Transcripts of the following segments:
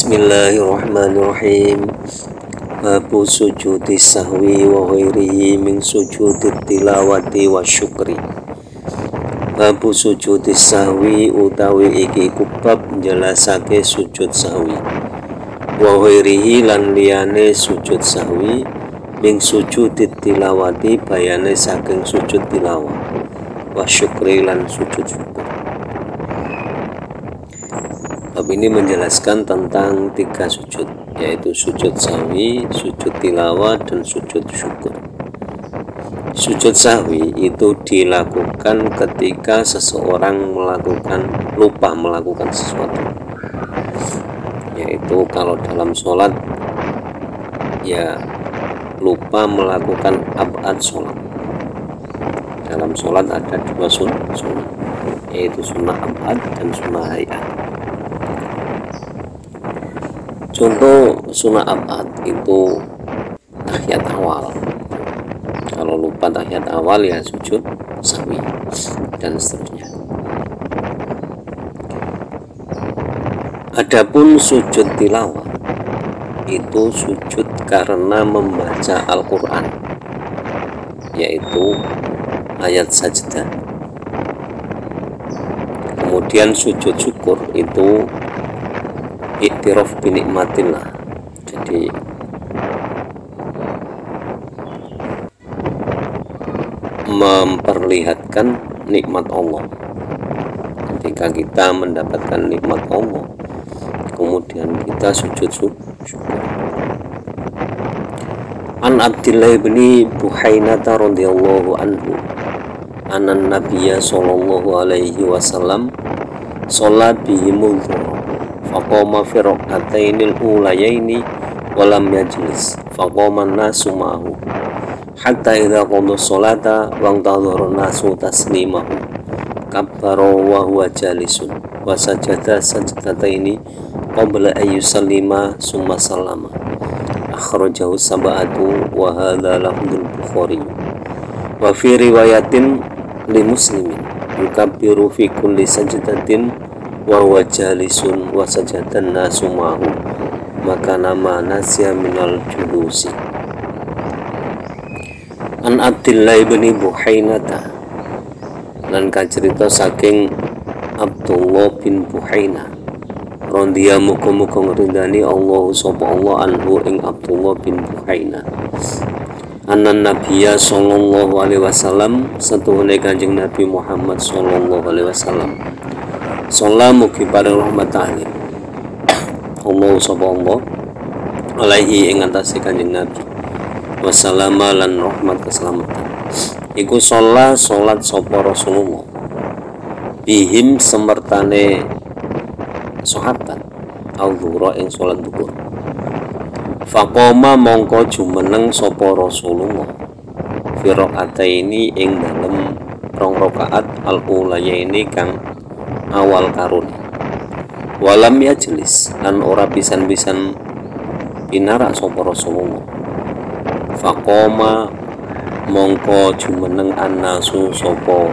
Bismillahirrahmanirrahim. Babu sujudi sahwi wa ghairihi min sujudi tilawati wa syukri. Babu sujudi sahwi utawi iki kubab njelasake sujud sahwi. Wa ghairihi lan liyane sujud sahwi min sujudi tilawati bayane saking sujud tilawah. Wa syukri lan sujud syukur. Bab ini menjelaskan tentang 3 sujud, yaitu sujud sahwi, sujud tilawah, dan sujud syukur. Sujud sahwi itu dilakukan ketika seseorang lupa melakukan sesuatu, yaitu kalau dalam sholat ya lupa melakukan ab'ad sholat. Dalam sholat ada 2 sunnah, yaitu sunnah ab'ad dan sunnah hayat. Contoh sunnah ab'ad itu tahiyat awal. Kalau lupa tahiyat awal ya sujud sahwi dan seterusnya. Adapun sujud tilawah itu sujud karena membaca Al-Quran, yaitu ayat sajdah. Kemudian sujud syukur itu iktiraf binikmatillah, jadi memperlihatkan nikmat Allah. Ketika kita mendapatkan nikmat Allah, kemudian kita sujud syukur. An Abdillah bin Buhainata radhiyallahu anhu anan nabiyya sallallahu alaihi wasallam sholat bihimul dhuhr faqama fi rak'atainil ulayaini wa lam yajlis faqama an-nasu ma'ahu hatta idza qada sholata wa intadhara an-nasu taslimahu kabbara wa huwa jalisun wa sajada sajdataini qabla an yusallima summa sallama. Akhrajahu sab'atu wa hadza lafdzul Bukhari. Wa fi riwayatin li Muslimin yukabbiru fi kulli sajdatin wa huwa jalisun wa sajadan nasu ma'ahu maka nama nasya minal julusi. An Abdillah bin Buhainata lan kacerita saking Abdullah bin Buhainah radhiya muga-muga ngridani Allah sapa Allah anhu ing Abdullah bin Buhainah anan nabiyya sallallahu alaihi wasallam satuhune Kanjeng Nabi Muhammad sallallahu alaihi wasallam sholat mugi paring rahmat ta'ala Allah sapa Allah alaihi ing atase Kanjeng Nabi wassalama lan rahmat keselamatan iku sholat sapa Rasulullah bihim semertane sahabat al-dhuhra ing sholat dhuhur faqoma mongko jumeneng sapa Rasulullah fi rakaataini ing dalem 2 rakaat al-ulayaini kang awal karuni walam yajlis lan ora pisan-pisan pinarak sapa Rasulullah faqoma mongko jumeneng annasu sapa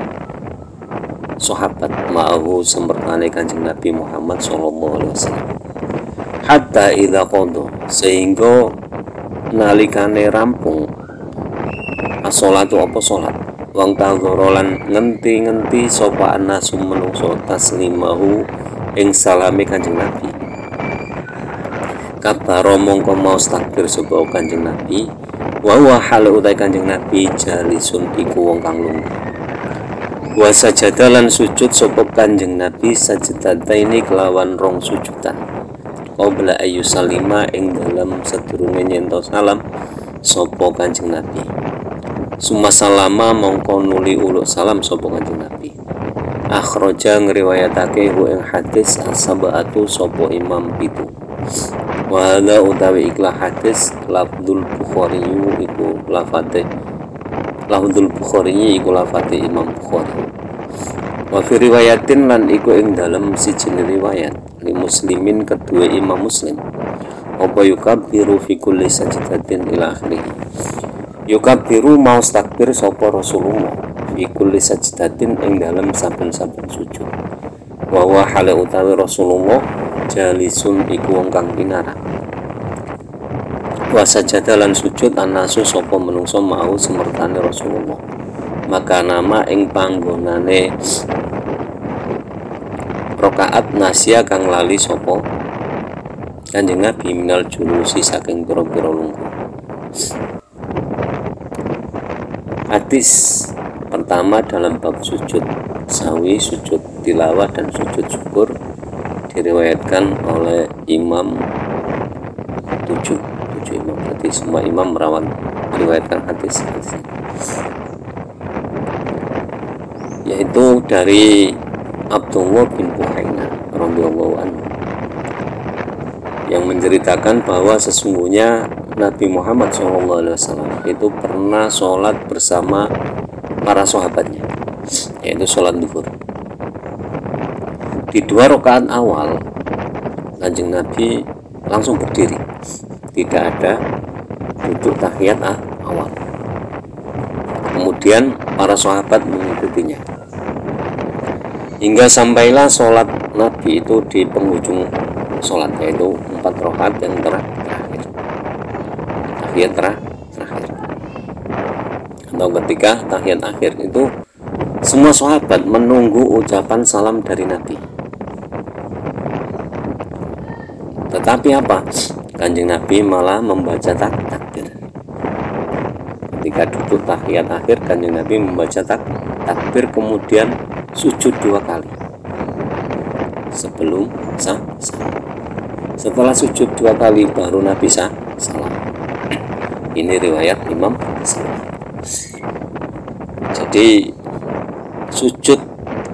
sahabat ma'ahu sempertane Kanjeng Nabi Muhammad sallallahu alaihi wasallam hatta idza qada sehingga nalikane rampung as-sholatu apa salat wong tangorolan ngenti-ngenti sapa anasu menungso taslimahu ing salame Kanjeng Nabi kabaro mongko maos takbir sapa Kanjeng Nabi wa huwa hal utai Kanjeng Nabi jalisun iku wong kang lungguh wa sajadalan sujud sapa Kanjeng Nabi sajdataini kelawan 2 sujudan qabla ayu salima ing dalam sedurunge nyento salam sapa Kanjeng Nabi summa salama mongko nuli uluk salam sapa Kanjeng Nabi. Akhraja ngriwayatake hu ing hadis as-sab'atu sapa Imam 7. Wa hadza utawi ikhlas hadis lafdzul Bukhari iku lafate Imam Bukhari. Wa fi riwayatin lan iku ing dalem siji riwayat li Muslimin kedua Imam Muslim. Apa yukabbiru fi kulli sajdatin ila akhirih. Yukabbiru maus takbir sapa Rasulullah fi kulli sajdatin ing dalem saben-saben sujud. Wa huwa hale utawi Rasulullah jalisun iku wong kang pinara. Wa sajada lan sujud anasu sapa menungso mau semertane Rasulullah. Maka nama ing panggonane rakaat nasya kang lali sapa Kanjeng Nabi minal julusi saking pira-pira lungguh. Hadis pertama dalam bab sujud sahwi, sujud tilawah dan sujud syukur diriwayatkan oleh imam tujuh imam, berarti semua imam meriwayatkan hadis yaitu dari Abdullah bin Buhaina radhiyallahu anhu yang menceritakan bahwa sesungguhnya Nabi Muhammad SAW itu pernah sholat bersama para sahabatnya, yaitu sholat duhur. Di 2 rakaat awal Kanjeng Nabi langsung berdiri, tidak ada duduk tahiyat awal. Kemudian para sahabat mengikutinya hingga sampailah sholat Nabi itu di penghujung sholat, yaitu 4 rakaat yang terakhir, tahiyat terakhir atau ketika tahiyat akhir itu semua sahabat menunggu ucapan salam dari Nabi. Tetapi apa? Kanjeng Nabi malah membaca takbir. Ketika duduk tahiyat akhir, Kanjeng Nabi membaca takbir, kemudian sujud 2 kali sebelum salam. Setelah sujud 2 kali baru Nabi salam. Ini riwayat Imam Muslim. Jadi sujud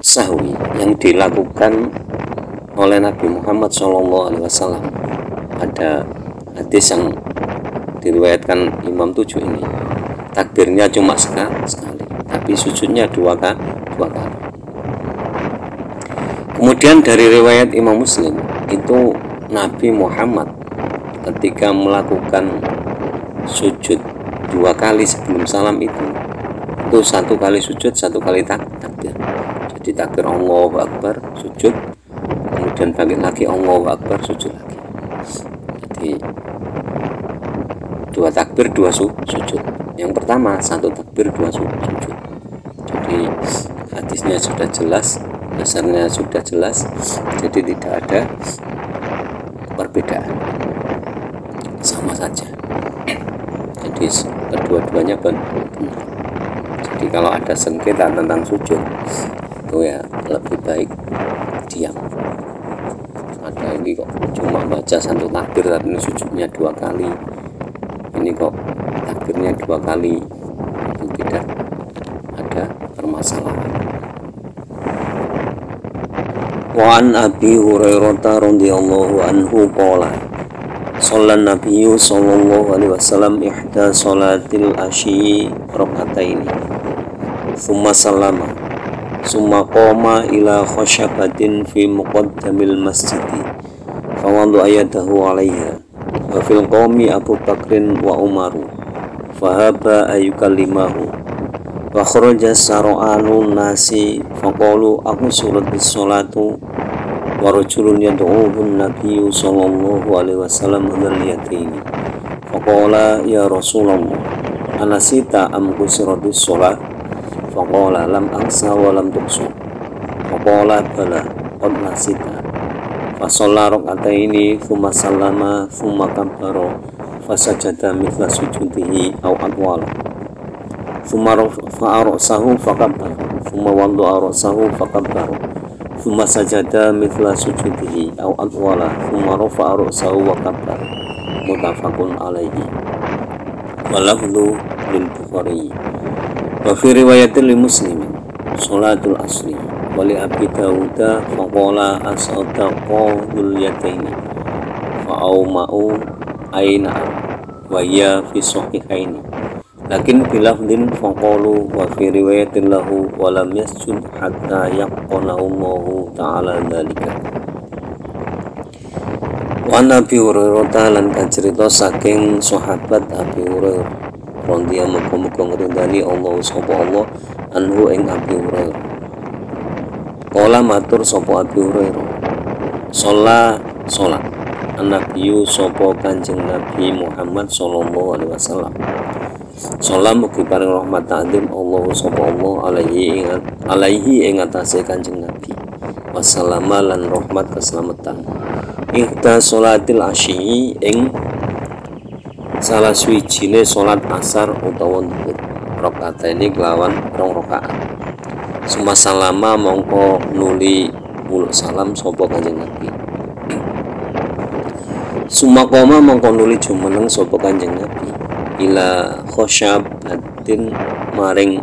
sahwi yang dilakukan oleh Nabi Muhammad SAW, ada hadis yang diriwayatkan Imam 7 ini, takbirnya cuma sekali, tapi sujudnya 2 kali. Kemudian dari riwayat Imam Muslim itu Nabi Muhammad ketika melakukan sujud 2 kali sebelum salam itu 1 kali sujud, 1 kali takbir. Jadi takbir Allahu Akbar, sujud, kemudian bangkit lagi Allahu Akbar, sujud lagi. Jadi 2 takbir 2 sujud. Yang pertama 1 takbir 2 sujud. Jadi hadisnya sudah jelas, dasarnya sudah jelas, jadi tidak ada perbedaan, sama saja. Jadi kedua-duanya benar. Jadi kalau ada sengketa tentang sujud itu ya lebih baik diam. Ada ini kok cuma baca 1 takbir tapi ini sujudnya 2 kali, ini kok takbirnya 2 kali, itu tidak ada permasalahan. Wa an Abi Hurairah radhiyallahu anhu qala Sallan Nabiyyu sallallahu alaihi wasallam ihda salatil asyi rak'ataini thumma sallama thumma qama ila khashabatin fi muqaddamil masjidi fawadha ayadahu 'alaiha wa fil qaumi Abu Bakrin wa Umaru fahaba ayukallimahu wa kharaja sara'anun nasi faqalu aku surat bis-salatu wa rajulun yad'uhu an-nabiyyu sallallahu alaihi wasallam dzaliyataini faqala ya Rasulullah anasita am kusiratis shalah faqala lam ansa wa lam tuqsu faqala bala qad nasita fa shalla rak'ataini thumma sallama thumma kabbara fasajada mithla sujudihi aw atwala thumma rafa'a ra'sahu fakabbara thumma wada'a ra'sahu fakabbara thumma sajada mithla sujudihi aw atwala thumma rafa'a ra'sahu wa kabbara muttafaqun alaihi wa lafdhu lil Bukhari wa fi riwayatin li Muslimin salatul asri wa li Abi Dawud faqala asadaqul yataini fa'auma'u aina wa ya fi sahihaini lakin bilafdin faqalu wa fi riwayatin lahu wa lam yasjud hatta yaqana Allahu ta'ala dzalika. Wa Nabi Hurairah lan kacerita saking sahabat Abi Hurairah radhiyallahu muga-muga ngridani Allah sapa Allah anhu ing Abi Hurairah. Kala matur sapa Abi Hurairah, "Shalla salat. An-Nabiyyu sapa Kanjeng Nabi Muhammad sallallahu alaihi wasallam. Salam mugi paring rahmat ta'zim Allah sapa Allah alaihi ing atase Kanjeng Nabi. Wassalama lan rahmat keselamatan. Ikhda salatil asyi ing salah suwijine salat asar utawa dhuhur. Rakaataini kelawan 2 rakaat. Sumasalama mongko nuli muluk salam sapa Kanjeng Nabi. Sumakoma mongko nuli jumeneng sapa Kanjeng Nabi ila khosyabatin maring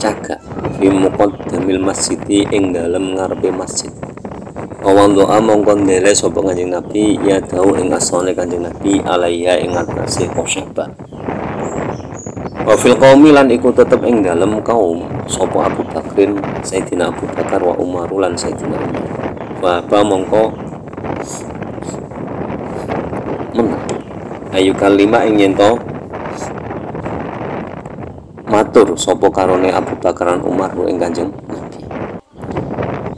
cagak fi muqaddamil masjidi ing dalem ngarepe masjid. Awang doa mongko ndele sapa Kanjeng Nabi ya dau ing asane Kanjeng Nabi alaiya ing atase khosyabah. Wa fil qaumi lan iku tetep ing dalem kaum sapa Abu Bakrin Sayyidina Abu Bakar wa Umar lan Sayyidina Umar. Wa mongko menang ayu kalima ing yento matur sapa karone Abu Bakaran Umar ing Kanjeng Nabi.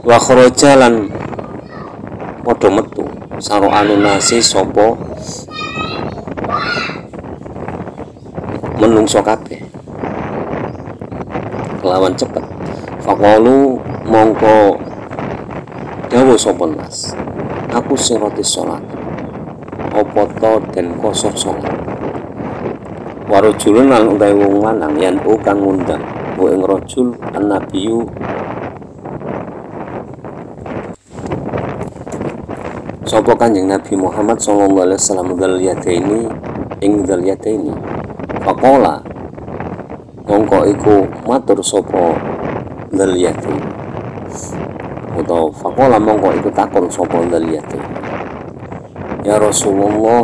Wa kharaja lan padha metu saro'anu nasi sapa menungso kabeh kelawan cepet. Faqalu mongko dawuh sapa nas aku sirati salat apa to den kosor salat. Warujulun lan utawi wong lanang yen kang ngundang wa ing rajul an-nabiyyu sapa Kanjeng Nabi Muhammad sallallahu alaihi wasallam dzal yadaini faqala mongko iku matur sapa dzal yadaini utawa faqala mongko iku takon sapa dzal yadaini ya Rasulullah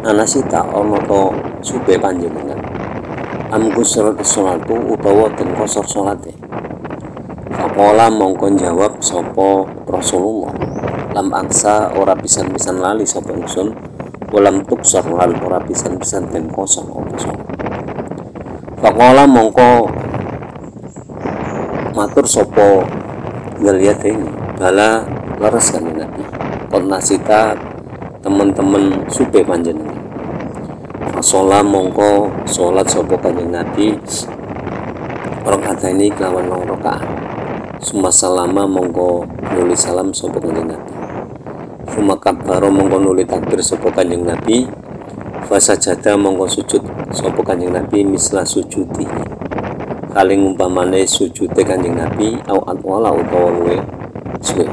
anasita ana to supe panjenengan amku surat salatu utawa den kosor salate. Faqala mongko jawab sapa Rasulullah lam angsa ora pisan-pisan lali sapa ingsun walam tuksar lan ora pisan-pisan den kosor apa salat. Faqala mongko matur sapa Dzaliyadaini bala leres kan Nabi konasita teman-teman supe panjenengan. Fasola mongko salat sapa Kanjeng Nabi rakaat ini kelawan 2 rakaat. Sumasalama mongko nuli salam sapa Kanjeng Nabi. Sumakabbaro mongko nuli takbir sapa Kanjeng Nabi. Fasajada mongko sujud sapa Kanjeng Nabi misla sujudi. Kaling umpamane sujude Kanjeng Nabi au atwala utawa luwe suwe.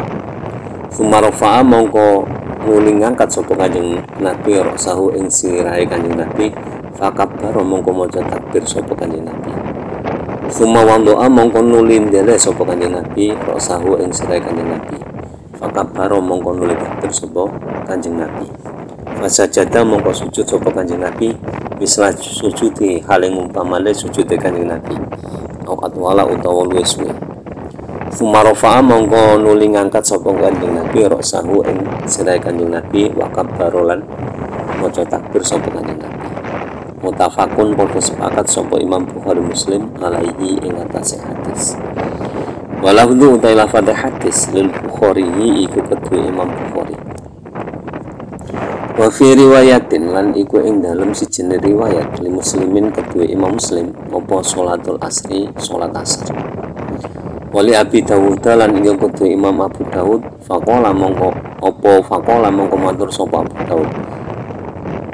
Sumarofa'a mongko nuli ngangkat sapa Kanjeng Nabi rasahu ing sirahe Kanjeng Nabi. Fakabbaro mongko maca takbir sapa Kanjeng Nabi. Suma wandoa mongko nuli ndele sapa Kanjeng Nabi rasahu ing sirahe Kanjeng Nabi. Fakabbaro mongko nuli takbir sapa Kanjeng Nabi. Fasajada mongko sujud sapa Kanjeng Nabi misla sujudi haling umpamane sujude Kanjeng Nabi. Au atwala utawa luwih suwe. Sumarofa'a mongko nuli ngangkat sapa Kanjeng Nabi rasahu ing sirahe Kanjeng Nabi wa kabbarolan maca takbir sapa Kanjeng Nabi. Mutafakun padha sepakat sapa Imam Bukhari Muslim alaihi ing atase hadis. Walafdhu utai lafadz hadis lil Bukhari iku kedue Imam Bukhari. Wa fi riwayatin lan iku ing dalem sijine riwayat li Muslimin kedue Imam Muslim apa salatul asri salat asar. Wali Abi Dawud lan ing kedue Imam Abu Dawud faqala mongko matur sapa Abu Dawud.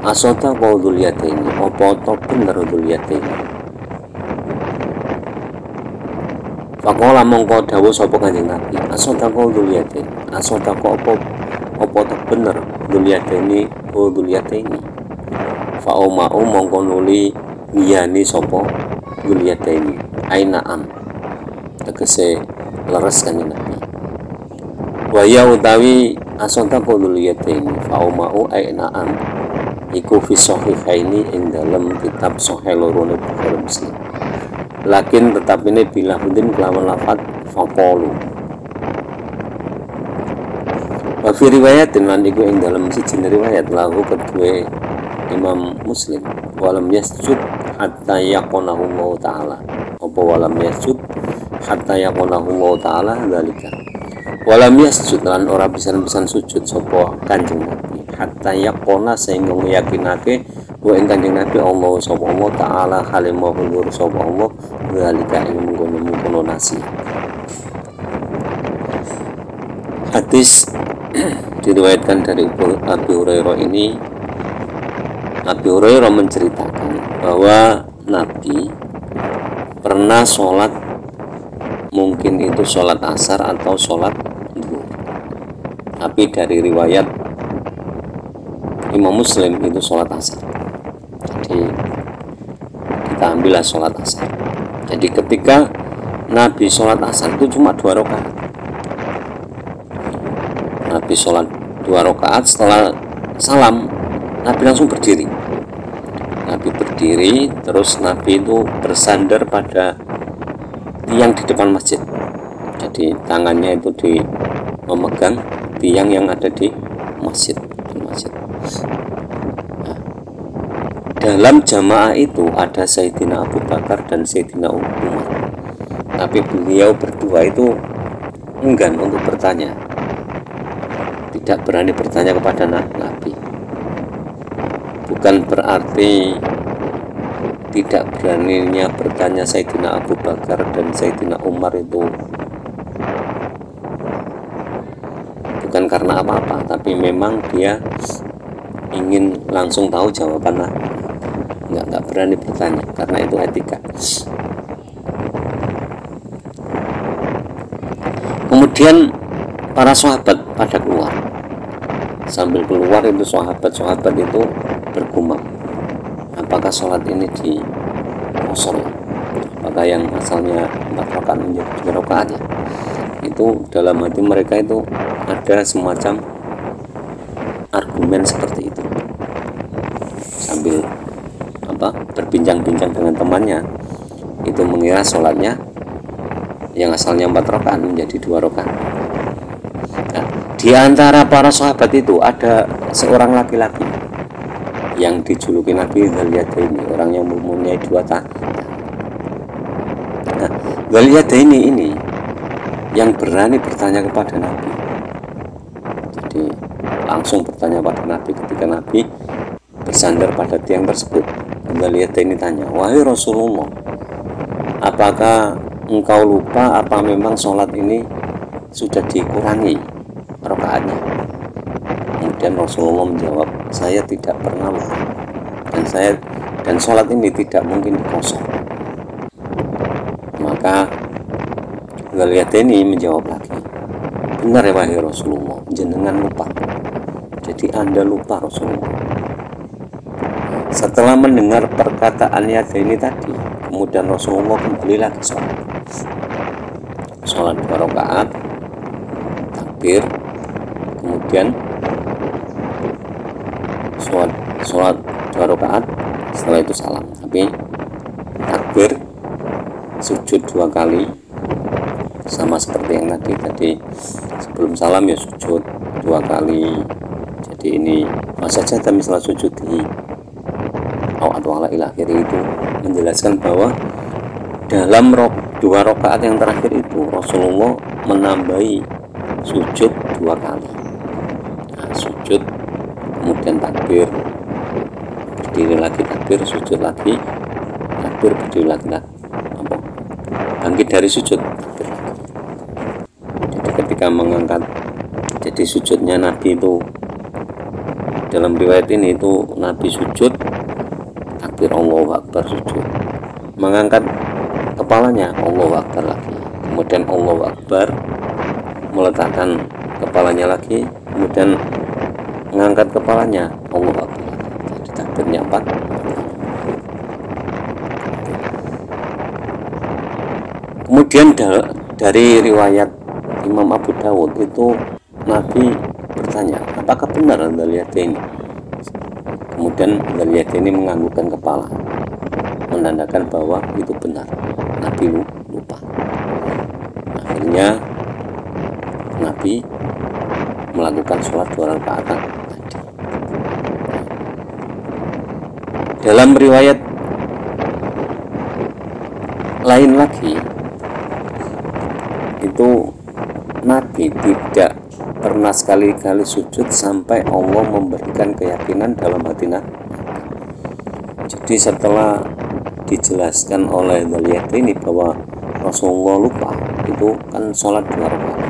Asota qaudul yataini apa to bener dul yataini. Faqala mongko dawuh sapa Kanjeng Nabi. Asota qaudul yataini. Asota kok apa to bener dul yataini qaudul yataini. Fa umau mongko nuli ngiyani sapa dul yataini. Aina am. Tegese leres Kanjeng Nabi. Wa ya utawi asota qaudul yataini fa umau aina am. Iku fi sahihaini ing dalam kitab sahih lorone Bukhari Muslim. Lakin tetap ini bila hudin kelawan lafad faqalu. Wa fi riwayatin lan iku ing dalam siji riwayat lahu kedue Imam Muslim walam yasjud hatta yaqonahu Allah taala. Apa walam yasjud hatta yaqonahu Allah taala zalika. Walam yasjud lan ora pisan-pisan sujud sapa Kanjeng Nabi hatta yaqona sehingga yakinake wa ing Kanjeng Nabi Allah sapa Allah taala halimah nur sapa Allah zalika ing mengkono nasi. Hadis diriwayatkan dari Abi Hurairah ini. Abi Hurairah menceritakan bahwa Nabi pernah sholat, mungkin itu sholat asar atau sholat zuhur, tapi dari riwayat Imam Muslim itu sholat asar. Jadi kita ambillah sholat asar. Jadi ketika Nabi sholat asar itu cuma 2 rakaat. Nabi sholat 2 rakaat, setelah salam Nabi langsung berdiri. Nabi berdiri, terus Nabi itu bersandar pada tiang di depan masjid. Jadi tangannya itu memegang tiang yang ada di masjid. Nah, dalam jamaah itu ada Sayyidina Abu Bakar dan Sayyidina Umar. Tapi beliau berdua itu enggan untuk bertanya, tidak berani bertanya kepada Nabi. Bukan berarti tidak beraninya bertanya Sayyidina Abu Bakar dan Sayyidina Umar itu bukan karena apa-apa, tapi memang dia ingin langsung tahu jawaban. Nggak berani bertanya karena itu etika. Kemudian para sahabat pada keluar. Sambil keluar itu sahabat itu bergumam, apakah sholat ini dikosor, apakah yang asalnya 4 rakaat menjadi 2 rakaat ya. Itu dalam hati mereka itu ada semacam argumen seperti itu. Sambil berbincang-bincang dengan temannya, itu mengira sholatnya yang asalnya 4 rakaat menjadi 2 rakaat. Nah, di antara para sahabat itu ada seorang laki-laki yang dijuluki Nabi Dzul-Yadaini, orang yang mempunyai 2 tangan. Nah, Dzul-Yadaini ini yang berani bertanya kepada Nabi. Jadi langsung bertanya pada Nabi ketika Nabi bersandar pada tiang tersebut. Dzul-Yadaini tanya, wahai Rasulullah, apakah engkau lupa apa memang sholat ini sudah dikurangi rakaatnya? Kemudian Rasulullah menjawab, saya tidak pernah lupa, dan sholat ini tidak mungkin dikosor. Maka Dzul-Yadaini menjawab lagi, benar ya wahai Rasulullah, jenengan lupa. Jadi Anda lupa Rasulullah. Setelah mendengar perkataan Yadaini tadi, kemudian Rasulullah kembali lagi sholat 2 rakaat, takbir, kemudian sholat 2 rakaat, setelah itu salam. Tapi takbir, sujud 2 kali, sama seperti yang tadi sebelum salam ya sujud 2 kali. Jadi ini masa saja misalnya sujud di atau ala akhir itu menjelaskan bahwa dalam 2 rakaat yang terakhir itu Rasulullah menambahi sujud 2 kali. Nah, sujud kemudian takbir, berdiri lagi, takbir, sujud lagi, takbir, berdiri lagi, bangkit dari sujud, takbir lagi. Jadi ketika mengangkat, jadi sujudnya Nabi itu dalam riwayat ini itu Nabi sujud, takbir Allahu Akbar, sujud, mengangkat kepalanya Allahu Akbar lagi, kemudian Allahu Akbar, meletakkan kepalanya lagi, kemudian mengangkat kepalanya Allahu Akbar. Jadi takbirnya 4. Kemudian dari riwayat Imam Abu Dawud itu Nabi bertanya, apakah benar Anda lihat ini? Kemudian Anda lihat ini menganggukkan kepala, menandakan bahwa itu benar. Nabi lupa. Akhirnya Nabi melakukan sholat 2 rakaat tadi. Dalam riwayat lain lagi itu Nabi tidak pernah sekali-kali sujud sampai Allah memberikan keyakinan dalam hati Nabi. Jadi setelah dijelaskan oleh Dzal ini bahwa Rasulullah lupa, itu kan sholat 2 rakaat.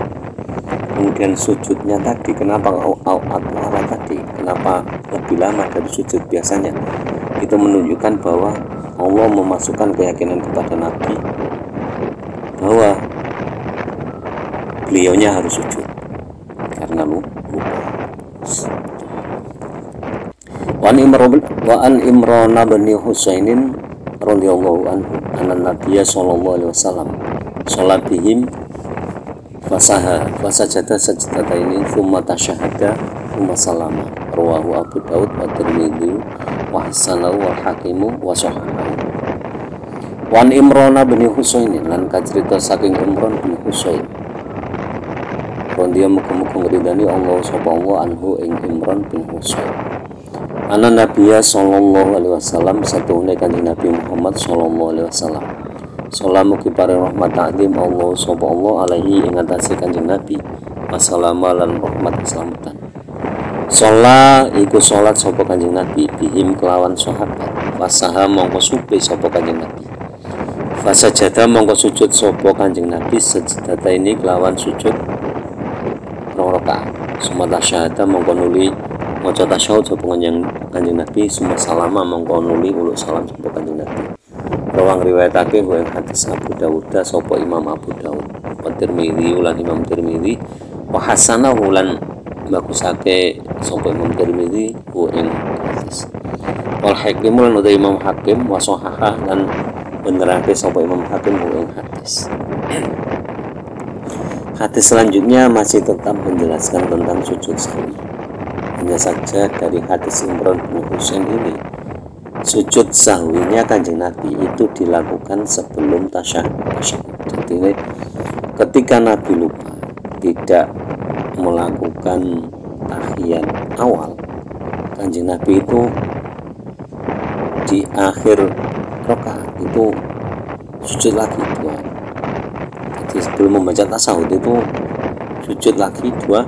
Kemudian sujudnya tadi, kenapa awal tadi, kenapa lebih lama dari sujud biasanya? Itu menunjukkan bahwa Allah memasukkan keyakinan kepada Nabi bahwa beliaunya harus sujud karena lupa. Wa an Imran bin Husainin radhiyallahu anhu anna Nabiya sallallahu alaihi wasallam sholat bihim fasajada sajdataini thumma tasyahada thumma salama rawahu Abu Daud wa Tirmidzi wa hasanahu wal Hakimu wa sahahahu. Wan Imran bin Husainin lan kacerita saking Imran bin Husain dia muga-muga ngridani Allah sapa Allah anhu ing Imran bin Husain. Ana Nabiya sallallahu alaihi wasallam satuhune kanjeng Nabi Muhammad sallallahu alaihi wasallam. Salamu kipare rahmat ta'zim Allah sapa Allah alaihi ing atase kanjeng Nabi wassalamu lan rahmat keselamatan. Sholat iku sholat sapa kanjeng Nabi bihim kelawan sahabat. Fasaha mongko supe sapa kanjeng Nabi. Fasajada mongko sujud sapa kanjeng Nabi sajadata ini kelawan sujud rakaat. Sumata syahada mongko nuli maca tasyahud sapa kanjeng Nabi, summa salama mongko nuli uluk salam sapa kanjeng Nabi. Rawang riwayatake wa hadis Abu Dawud sapa Imam Abu Dawud, wa Tirmidzi ulan Imam Tirmidzi, wa hasanahu lan bagusake sapa Imam Tirmidzi wa ing hadis. Wal Hakim lan Imam Hakim wa sahahah lan benerake sapa Imam Hakim wa ing hadis. Hadis selanjutnya masih tetap menjelaskan tentang sujud sahwi. Hanya saja dari hadis Imran bin Husain ini, sujud sahwinya kanjeng Nabi itu dilakukan sebelum tasyahud. Jadi ketika Nabi lupa tidak melakukan tahiyat awal, kanjeng Nabi itu di akhir rakaat itu sujud lagi 2. Jadi sebelum membaca tasawuf itu sujud lagi 2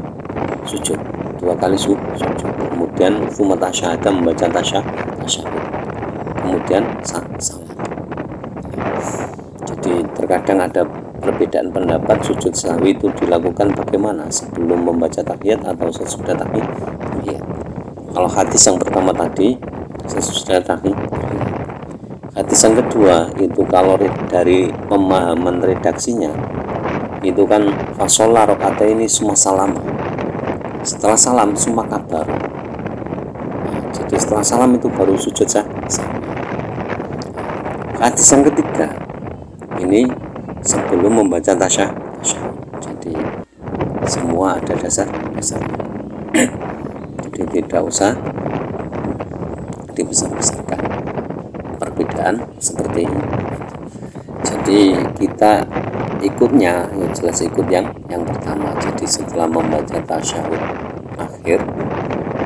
kali sujud. Kemudian tsumma tasyahada membaca tasyahud. Kemudian salam. Jadi terkadang ada perbedaan pendapat sujud sahwi itu dilakukan bagaimana, sebelum membaca tahiyat atau sesudah tahiyat. Kalau hadis yang pertama tadi sesudah tahiyat. Hadis yang kedua itu kalau dari pemahaman redaksinya itu kan fasola rokaat ini semua salam. Setelah salam semua kabar. Jadi setelah salam itu baru sujud sah. Hadis yang ketiga ini sebelum membaca tasyahud. Jadi semua ada dasar-dasarnya. Jadi tidak usah dibesar-besarkan perbedaan seperti ini. Jadi kita ikutnya ya jelas ikut yang pertama. Jadi setelah membaca tasyahud akhir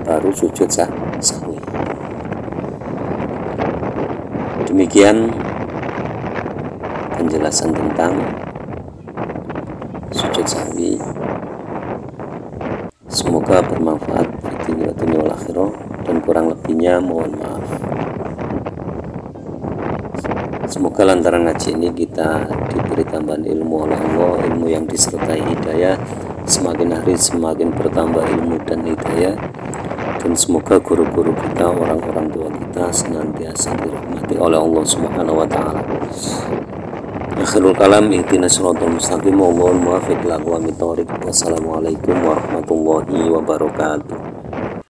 baru sujud sahwi. Demikian penjelasan tentang sujud sahwi. Semoga bermanfaat di dunia wal akhirah, dan kurang lebihnya mohon maaf. Semoga lantaran ngaji ini kita diberi tambahan ilmu oleh Allah, ilmu yang disertai hidayah, semakin hari semakin bertambah ilmu dan hidayah, dan semoga guru-guru kita, orang-orang tua kita senantiasa dirahmati oleh Allah Subhanahu wa taala. Akhirul kalam, ihdinas siratal mustaqim, wallahul muwaffiq ila aqwamit thoriq. Wassalamualaikum warahmatullahi wabarakatuh.